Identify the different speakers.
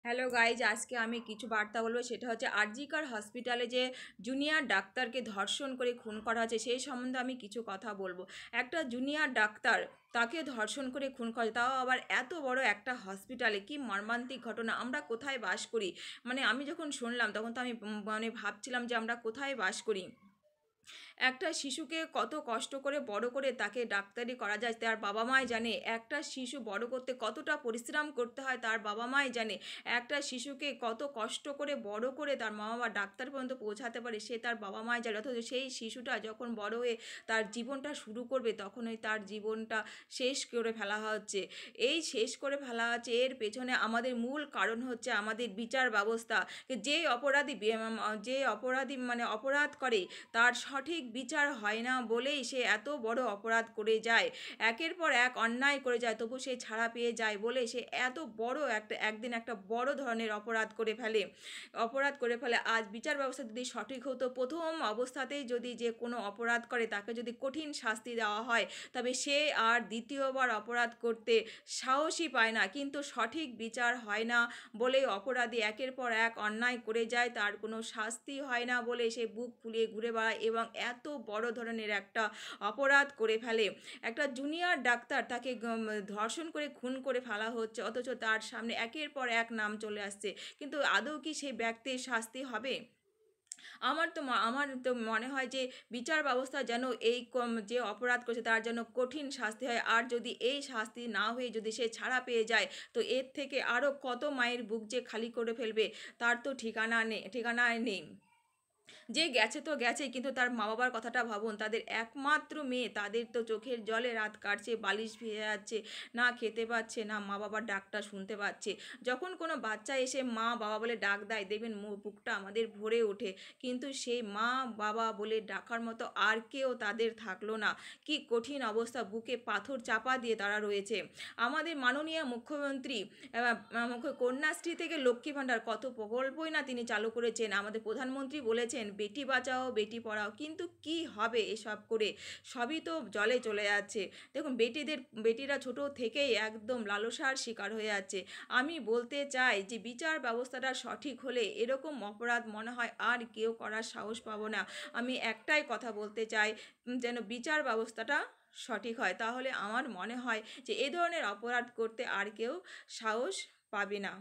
Speaker 1: Hello guys, আজকে আমি কিছু বার্তা বলবো। সেটা হচ্ছে আরজিকর হসপিটালে যে জুনিয়র ডাক্তারকে ধর্ষণ করে খুন করা হয়েছে সেই সম্বন্ধে আমি কিছু কথা বলবো। একটা জুনিয়র ডাক্তার, তাকে ধর্ষণ করে খুন করা, তাও আবার এত বড় একটা হসপিটালে। কি মর্মান্তিক ঘটনা! আমরা কোথায় বাস করি? মানে আমি যখন শুনলাম তখন তো আমি মানে ভাবছিলাম যে আমরা কোথায় বাস করি। একটা শিশুকে কত কষ্ট করে বড় করে তাকে ডাক্তারি করা যায় তার বাবা মাই জানে। একটা শিশু বড় করতে কতটা পরিশ্রম করতে হয় তার বাবা মাই জানে। একটা শিশুকে কত কষ্ট করে বড় করে তার মা বাবা ডাক্তার পর্যন্ত পৌঁছাতে পারে সে তার বাবা মাই জানে। অথচ সেই শিশুটা যখন বড় হয়ে তার জীবনটা শুরু করবে তখনই তার জীবনটা শেষ করে ফেলা হচ্ছে। এই শেষ করে ফেলা হচ্ছে, এর পেছনে আমাদের মূল কারণ হচ্ছে আমাদের বিচার ব্যবস্থা। যে অপরাধী মানে অপরাধ করে তার সঠিক বিচার হয় না বলেই সে এত বড় অপরাধ করে যায়, একের পর এক অন্যায় করে যায়, তবু সে ছাড়া পেয়ে যায় বলে সে এত বড় একদিন একটা বড় ধরনের অপরাধ করে ফেলে। আজ বিচার ব্যবস্থা যদি সঠিক হতো, প্রথম অবস্থাতেই যদি যে কোনো অপরাধ করে তাকে যদি কঠিন শাস্তি দেওয়া হয়, তবে সে আর দ্বিতীয়বার অপরাধ করতে সাহসই পায় না। কিন্তু সঠিক বিচার হয় না বলেই অপরাধী একের পর এক অন্যায় করে যায়, তার কোনো শাস্তি হয় না বলে সে বুক ফুলিয়ে ঘুরে বেড়ায় এবং এত বড় ধরনের একটা অপরাধ করে ফেলে। একটা জুনিয়র ডাক্তার, তাকে ধর্ষণ করে খুন করে ফেলা হচ্ছে, অথচ তার সামনে একের পর এক নাম চলে আসছে। কিন্তু আদৌ কি সেই ব্যক্তির শাস্তি হবে? আমার তো মনে হয় যে বিচার ব্যবস্থা যেন যে অপরাধ করেছে তার জন্য কঠিন শাস্তি হয়। আর যদি এই শাস্তি না হয়ে যদি সে ছাড়া পেয়ে যায়, তো এর থেকে আরও কত মায়ের বুক যে খালি করে ফেলবে তার তো ঠিকানায় নেই। যে গেছে তো গেছে, কিন্তু তার মা বাবার কথাটা ভাবুন। তাদের একমাত্র মেয়ে, তাদের তো চোখের জলে রাত কাটছে, বালিশ ভিজে যাচ্ছে, না খেতে পাচ্ছে, না মা বাবার ডাকটা শুনতে পাচ্ছে। যখন কোনো বাচ্চা এসে মা বাবা বলে ডাক দেয়, দেখবেন বুকটা আমাদের ভরে ওঠে। কিন্তু সেই মা বাবা বলে ডাকার মতো আর কেউ তাদের থাকলো না। কি কঠিন অবস্থা, বুকে পাথর চাপা দিয়ে তারা রয়েছে। আমাদের মাননীয় মুখ্যমন্ত্রী কন্যাশ্রী থেকে লক্ষ্মী ভাণ্ডার কত প্রকল্পই না তিনি চালু করেছেন। আমাদের প্রধানমন্ত্রী বলেছেন বেটি বাঁচাও বেটি পড়াও, কিন্তু কি হবে এসব করে? সবই তো জলে চলে যাচ্ছে। দেখুন, বেটিরা ছোট থেকেই একদম লালসার শিকার হয়ে যাচ্ছে। আমি বলতে চাই যে বিচার ব্যবস্থাটা সঠিক হলে এরকম অপরাধ মনে হয় আর কেউ করার সাহস পাবো না। আমি একটাই কথা বলতে চাই, যেন বিচার ব্যবস্থাটা সঠিক হয়, তাহলে আমার মনে হয় যে এ ধরনের অপরাধ করতে আর কেউ সাহস পাবে না।